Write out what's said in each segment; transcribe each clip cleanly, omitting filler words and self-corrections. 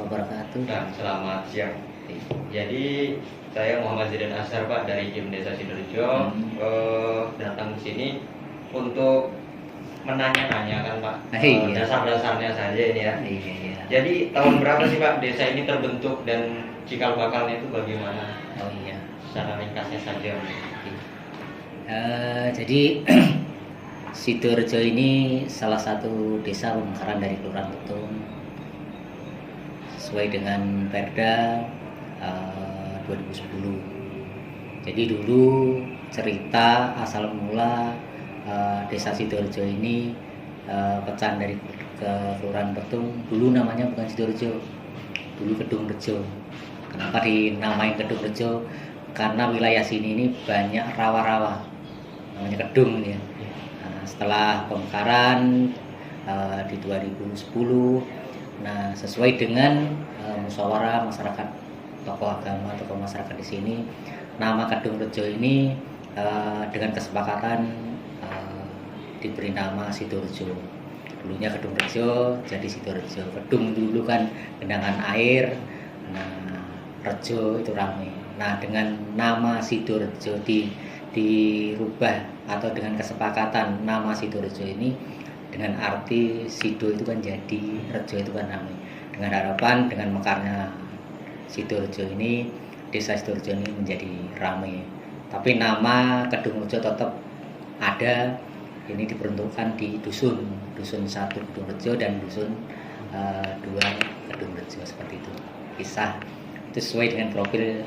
warahmatullahi wabarakatuh. Nah, selamat siang. Jadi saya Muhammad Zidan Ashar Pak dari tim Desa Sidoarjo datang ke sini untuk menanya-nanyakan Pak Iya. dasar-dasarnya saja ini ya. Iya. Jadi tahun berapa sih Pak desa ini terbentuk dan cikal bakalnya itu bagaimana? Oh iya. Secara ringkasnya saja. Jadi Sidoarjo ini salah satu desa pemekaran dari Kelurahan Petung sesuai dengan Perda 2010. Jadi dulu cerita asal mula desa Sidoarjo ini pecahan dari Kelurahan Petung. Dulu namanya bukan Sidoarjo, dulu Kedungrejo. Kenapa dinamain Kedungrejo? Karena wilayah sini ini banyak rawa-rawa, namanya Kedung ya. Nah, setelah pemekaran di 2010, nah sesuai dengan musyawarah masyarakat, tokoh agama, tokoh masyarakat di sini, nama Kedungrejo ini dengan kesepakatan diberi nama Sidoarjo. Dulunya Kedungrejo jadi Sidoarjo. Kedung dulu kan genangan air, nah rejo itu ramai. Nah dengan nama Sidoarjo dirubah atau dengan kesepakatan nama Sidoarjo ini dengan arti Sido itu kan jadi, rejo itu kan ramai. Dengan harapan dengan mekarnya Sidoarjo ini, desa Sidoarjo ini menjadi ramai. Tapi nama Kedungrejo tetap ada. Ini diperuntukkan di dusun 1 Kedungrejo dan dusun 2 Kedungrejo, seperti itu. Kisah itu sesuai dengan profil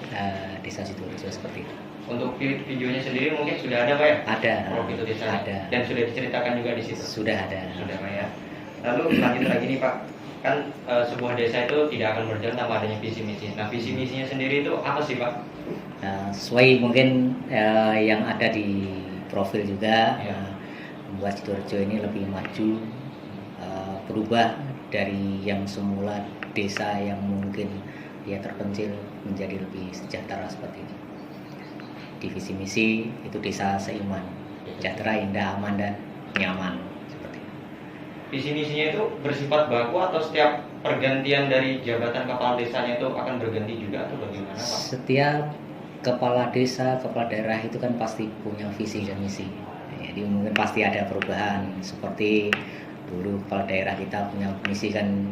desa Sidoarjo seperti itu. Untuk videonya sendiri mungkin sudah ada Pak ya? Ada. Profil desa ada. Dan sudah diceritakan juga di situ. Sudah ada. Sudah Pak ya. Lalu lanjut lagi nih Pak, kan sebuah desa itu tidak akan berjalan tanpa adanya visi misi. Nah visi misinya sendiri itu apa sih Pak? Sesuai mungkin yang ada di profil juga. Ya. Membuat Sidoarjo ini lebih maju, berubah dari yang semula desa yang mungkin ya terpencil menjadi lebih sejahtera seperti ini. Di visi misi itu desa seiman, sejahtera, indah, aman dan nyaman seperti itu. Visi misinya itu bersifat baku atau setiap pergantian dari jabatan kepala desanya itu akan berganti juga atau bagaimana Pak? Setiap kepala desa, kepala daerah itu kan pasti punya visi dan misi. Jadi mungkin pasti ada perubahan, seperti dulu kepala daerah kita punya misi kan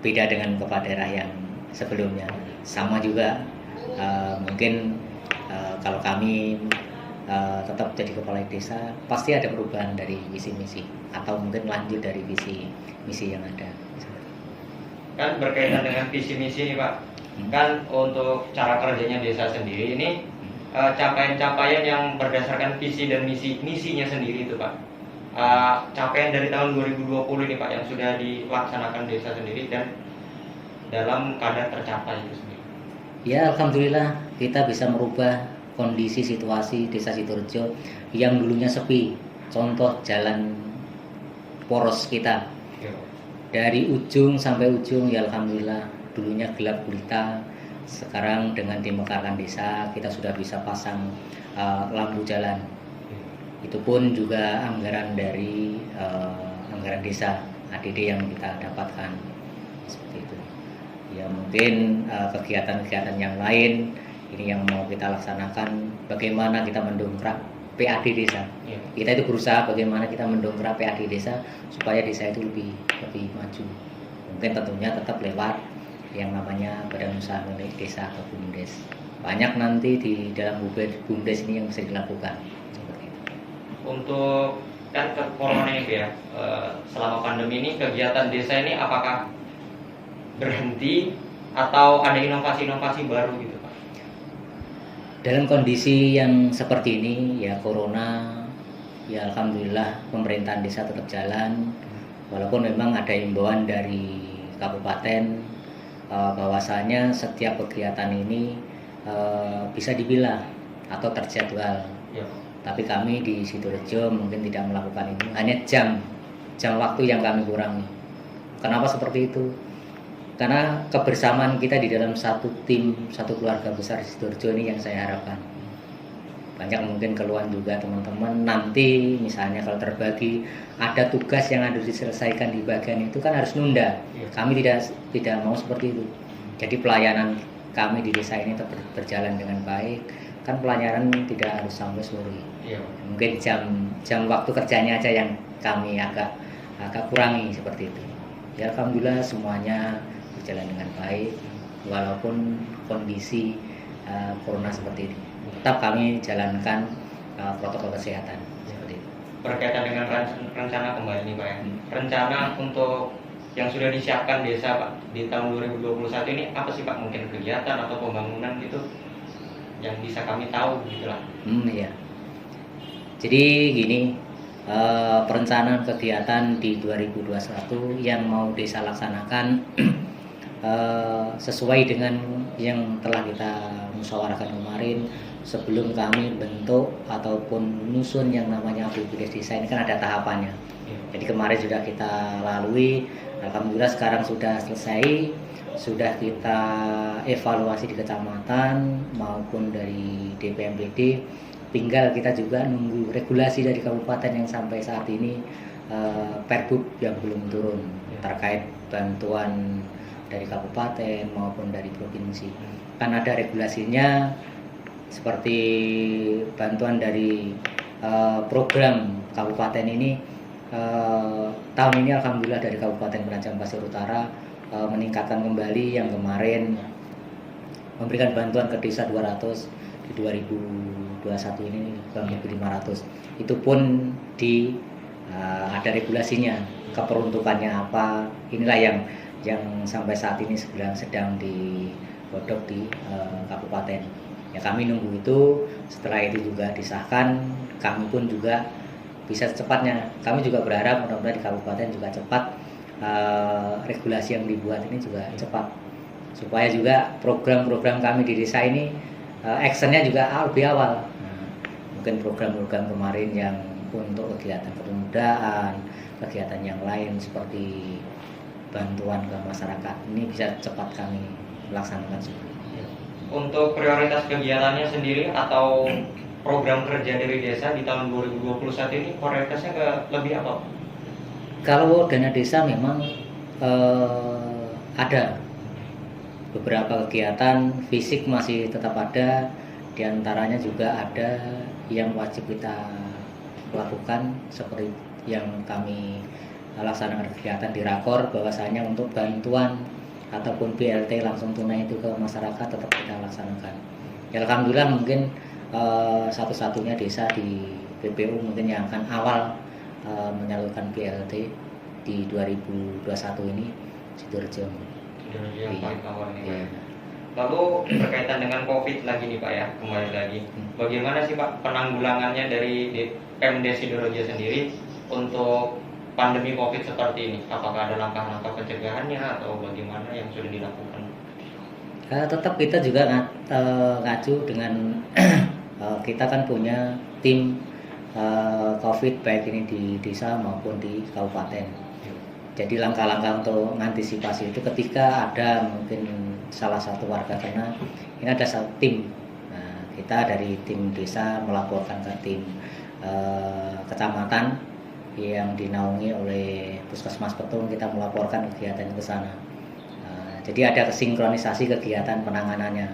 beda dengan kepala daerah yang sebelumnya. Sama juga mungkin kalau kami tetap jadi kepala desa, pasti ada perubahan dari visi misi atau mungkin lanjut dari visi misi yang ada. Kan berkaitan dengan visi misi nih Pak, kan untuk cara kerjanya desa sendiri ini capaian-capaian yang berdasarkan visi dan misinya sendiri itu Pak. Capaian dari tahun 2020 ini Pak yang sudah dilaksanakan desa sendiri dan dalam keadaan tercapai itu sendiri. Ya alhamdulillah kita bisa merubah kondisi situasi desa Sidoarjo yang dulunya sepi. Contoh jalan poros kita dari ujung sampai ujung ya alhamdulillah, dulunya gelap gulita. Sekarang dengan dimekarkan desa kita sudah bisa pasang lampu jalan. Itu pun juga anggaran dari anggaran desa ADD yang kita dapatkan seperti itu. Ya mungkin kegiatan-kegiatan yang lain ini yang mau kita laksanakan, bagaimana kita mendongkrak PAD desa. Kita itu berusaha bagaimana kita mendongkrak PAD desa supaya desa itu lebih maju. Mungkin tentunya tetap lewat yang namanya Badan Usaha Milik Desa atau BUMDes. Banyak nanti di dalam BUMDes ini yang bisa dilakukan. Untuk kan corona ini ya, selama pandemi ini kegiatan desa ini apakah berhenti atau ada inovasi-inovasi baru gitu Pak? Dalam kondisi yang seperti ini ya corona, ya alhamdulillah pemerintahan desa tetap jalan. Walaupun memang ada himbauan dari kabupaten bahwasanya setiap kegiatan ini bisa dibilang atau terjadwal. Ya. Tapi kami di Sidoarjo mungkin tidak melakukan itu, hanya jam waktu yang kami kurangi. Kenapa seperti itu? Karena kebersamaan kita di dalam satu tim, satu keluarga besar Sidoarjo ini yang saya harapkan. Banyak mungkin keluhan juga teman-teman, nanti misalnya kalau terbagi ada tugas yang harus diselesaikan di bagian itu kan harus nunda. Kami tidak mau seperti itu. Jadi pelayanan kami di desa ini tetap berjalan dengan baik. Kan pelayanan tidak harus sampai sore. Iya. Mungkin jam waktu kerjanya aja yang kami agak kurangi seperti itu. Ya alhamdulillah semuanya berjalan dengan baik walaupun kondisi corona seperti ini. Tetap kami jalankan protokol kesehatan seperti itu. Berkaitan dengan rencana kembali nih Pak ya. Rencana untuk yang sudah disiapkan desa Pak di tahun 2021 ini apa sih Pak? Mungkin kegiatan atau pembangunan gitu yang bisa kami tahu gitulah. Iya. Jadi gini, perencanaan kegiatan di 2021 yang mau desa laksanakan sesuai dengan yang telah kita musyawarahkan kemarin sebelum kami bentuk ataupun menyusun yang namanya BPD desa ini kan ada tahapannya. Jadi kemarin sudah kita lalui, alhamdulillah sekarang sudah selesai, sudah kita evaluasi di kecamatan maupun dari DPMPD. Tinggal kita juga nunggu regulasi dari kabupaten yang sampai saat ini Perbub yang belum turun terkait bantuan dari kabupaten maupun dari provinsi. Kan ada regulasinya seperti bantuan dari program kabupaten ini tahun ini alhamdulillah dari Kabupaten Penajam Pasir Utara meningkatkan kembali yang kemarin memberikan bantuan ke desa 200 di 2021 ini 1.500. Itu pun ada regulasinya, keperuntukannya apa. Inilah yang sampai saat ini sedang digodok di kabupaten. Ya kami nunggu itu, setelah itu juga disahkan, kami pun juga bisa secepatnya. Kami juga berharap mudah-mudahan di kabupaten juga cepat regulasi yang dibuat ini juga cepat, supaya juga program-program kami di desa ini actionnya juga lebih awal. Mungkin program-program kemarin yang untuk kegiatan kepemudaan, kegiatan yang lain seperti bantuan ke masyarakat ini bisa cepat kami laksanakan seperti itu. Untuk prioritas kegiatannya sendiri atau program kerja dari desa di tahun 2021 ini prioritasnya ke lebih apa? Kalau dana desa memang ada beberapa kegiatan fisik masih tetap ada, diantaranya juga ada yang wajib kita lakukan seperti yang kami laksanakan kegiatan di Rakor, bahwasanya untuk bantuan ataupun BLT langsung tunai itu ke masyarakat tetap kita laksanakan. Ya alhamdulillah mungkin satu-satunya desa di BPU mungkin yang akan awal menyalurkan BLT di 2021 ini Sidoarjo. Yang paling awal ini. Iya. Lalu berkaitan dengan COVID lagi nih Pak ya, kembali lagi. Bagaimana sih Pak penanggulangannya dari Pemd Sidoarjo sendiri untuk pandemi COVID seperti ini? Apakah ada langkah-langkah pencegahannya atau bagaimana yang sudah dilakukan? Tetap kita juga ngacu dengan kita kan punya tim COVID baik ini di desa maupun di kabupaten. Jadi langkah-langkah untuk mengantisipasi itu ketika ada mungkin salah satu warga kena, ini ada satu tim. Nah, kita dari tim desa melaporkan ke tim kecamatan yang dinaungi oleh Puskesmas Petung, kita melaporkan kegiatan ke sana. Jadi ada kesinkronisasi kegiatan penanganannya.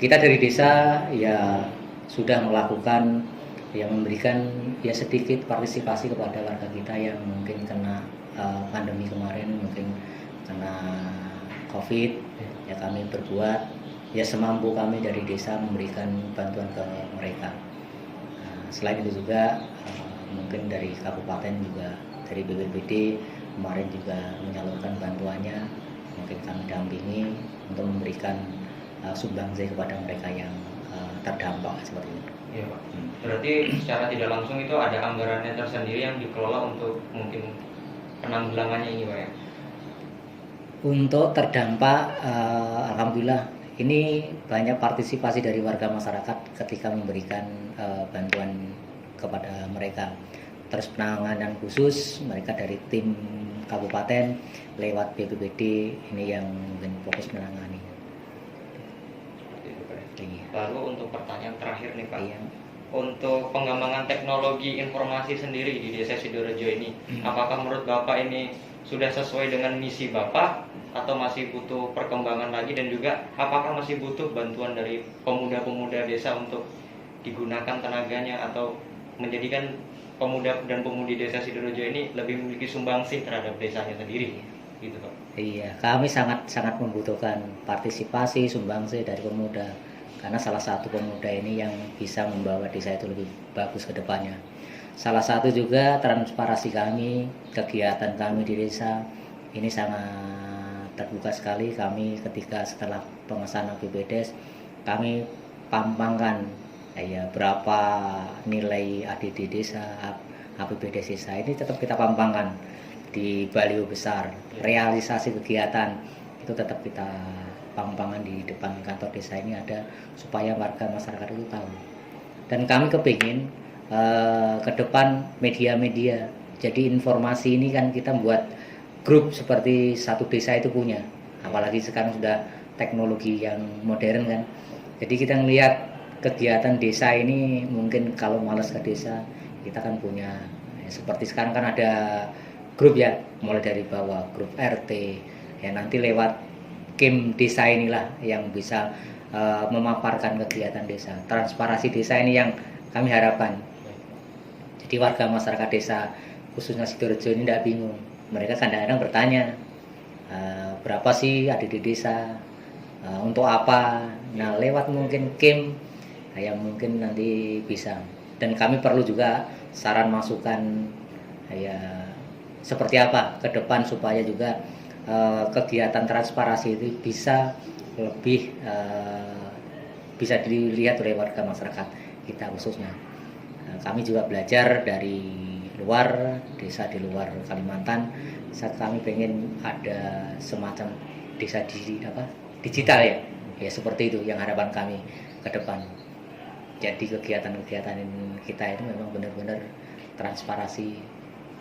Kita dari desa ya sudah melakukan yang memberikan ya sedikit partisipasi kepada warga kita yang mungkin kena pandemi kemarin, mungkin kena COVID. Ya kami berbuat ya semampu kami dari desa memberikan bantuan ke mereka. Selain itu juga mungkin dari kabupaten juga dari BPBD kemarin juga menyalurkan bantuannya, mungkin kami dampingi untuk memberikan sumbangsi kepada mereka yang terdampak seperti itu. Iya Pak. Berarti secara tidak langsung itu ada anggarannya tersendiri yang dikelola untuk mungkin penanggulangannya ini Pak ya? Untuk terdampak, alhamdulillah ini banyak partisipasi dari warga masyarakat ketika memberikan bantuan kepada mereka. Terus penanganan khusus mereka dari tim kabupaten lewat BPBD ini yang mungkin fokus menangani. Lalu untuk pertanyaan terakhir nih Pak, untuk pengembangan teknologi informasi sendiri di Desa Sidoarjo ini, apakah menurut Bapak ini sudah sesuai dengan misi Bapak atau masih butuh perkembangan lagi, dan juga apakah masih butuh bantuan dari pemuda-pemuda desa untuk digunakan tenaganya atau menjadikan pemuda dan pemudi desa Sidorejo ini lebih memiliki sumbangsih terhadap desanya sendiri, gitu Pak. Iya, kami sangat membutuhkan partisipasi sumbangsih dari pemuda, karena salah satu pemuda ini yang bisa membawa desa itu lebih bagus ke depannya. Salah satu juga transparansi kami, kegiatan kami di desa ini sangat terbuka sekali. Kami ketika setelah pengesahan APBDes, kami pampangkan ya berapa nilai ADD desa, APBDes desa ini tetap kita pampangkan di baliho besar. Realisasi kegiatan itu tetap kita pampangkan di depan kantor desa ini ada, supaya warga masyarakat itu tahu. Dan kami kepingin ke depan media-media, jadi informasi ini kan kita buat grup seperti satu desa itu punya, apalagi sekarang sudah teknologi yang modern kan. Jadi kita ngelihat kegiatan desa ini, mungkin kalau malas ke desa kita kan punya seperti sekarang kan ada grup ya, mulai dari bawah grup RT ya, nanti lewat kim desa inilah yang bisa memaparkan kegiatan desa. Transparansi desa ini yang kami harapkan. Jadi warga masyarakat desa khususnya Sidorejo ini tidak bingung. Mereka kadang-kadang bertanya, berapa sih ADD desa, untuk apa. Nah lewat mungkin kim yang mungkin nanti bisa. Dan kami perlu juga saran masukan ya seperti apa ke depan, supaya juga kegiatan transparansi itu bisa lebih bisa dilihat oleh warga masyarakat kita khususnya. Kami juga belajar dari luar desa di luar Kalimantan. Saat kami pengen ada semacam desa digital ya, ya seperti itu yang harapan kami ke depan. Jadi kegiatan-kegiatan kita itu memang benar-benar transparansi,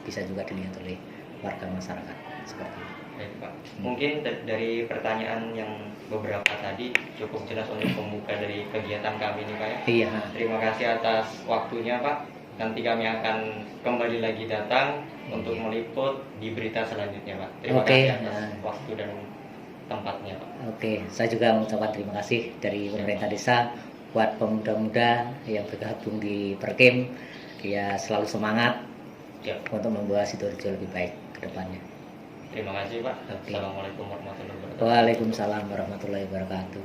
bisa juga dilihat oleh warga masyarakat seperti itu. Baik Pak, mungkin dari pertanyaan yang beberapa tadi cukup jelas untuk pembuka dari kegiatan kami ini Pak ya. Iya. Terima kasih atas waktunya Pak. Nanti kami akan kembali lagi datang untuk meliput di berita selanjutnya Pak. Terima kasih atas waktu dan tempatnya Pak. Oke, saya juga mengucapkan terima kasih dari pemerintah desa buat pemuda-pemuda yang bergabung di Perkim, ya selalu semangat untuk membawa Sidorejo lebih baik ke depannya. Terima kasih Pak. Assalamualaikum warahmatullahi wabarakatuh. Waalaikumsalam warahmatullahi wabarakatuh.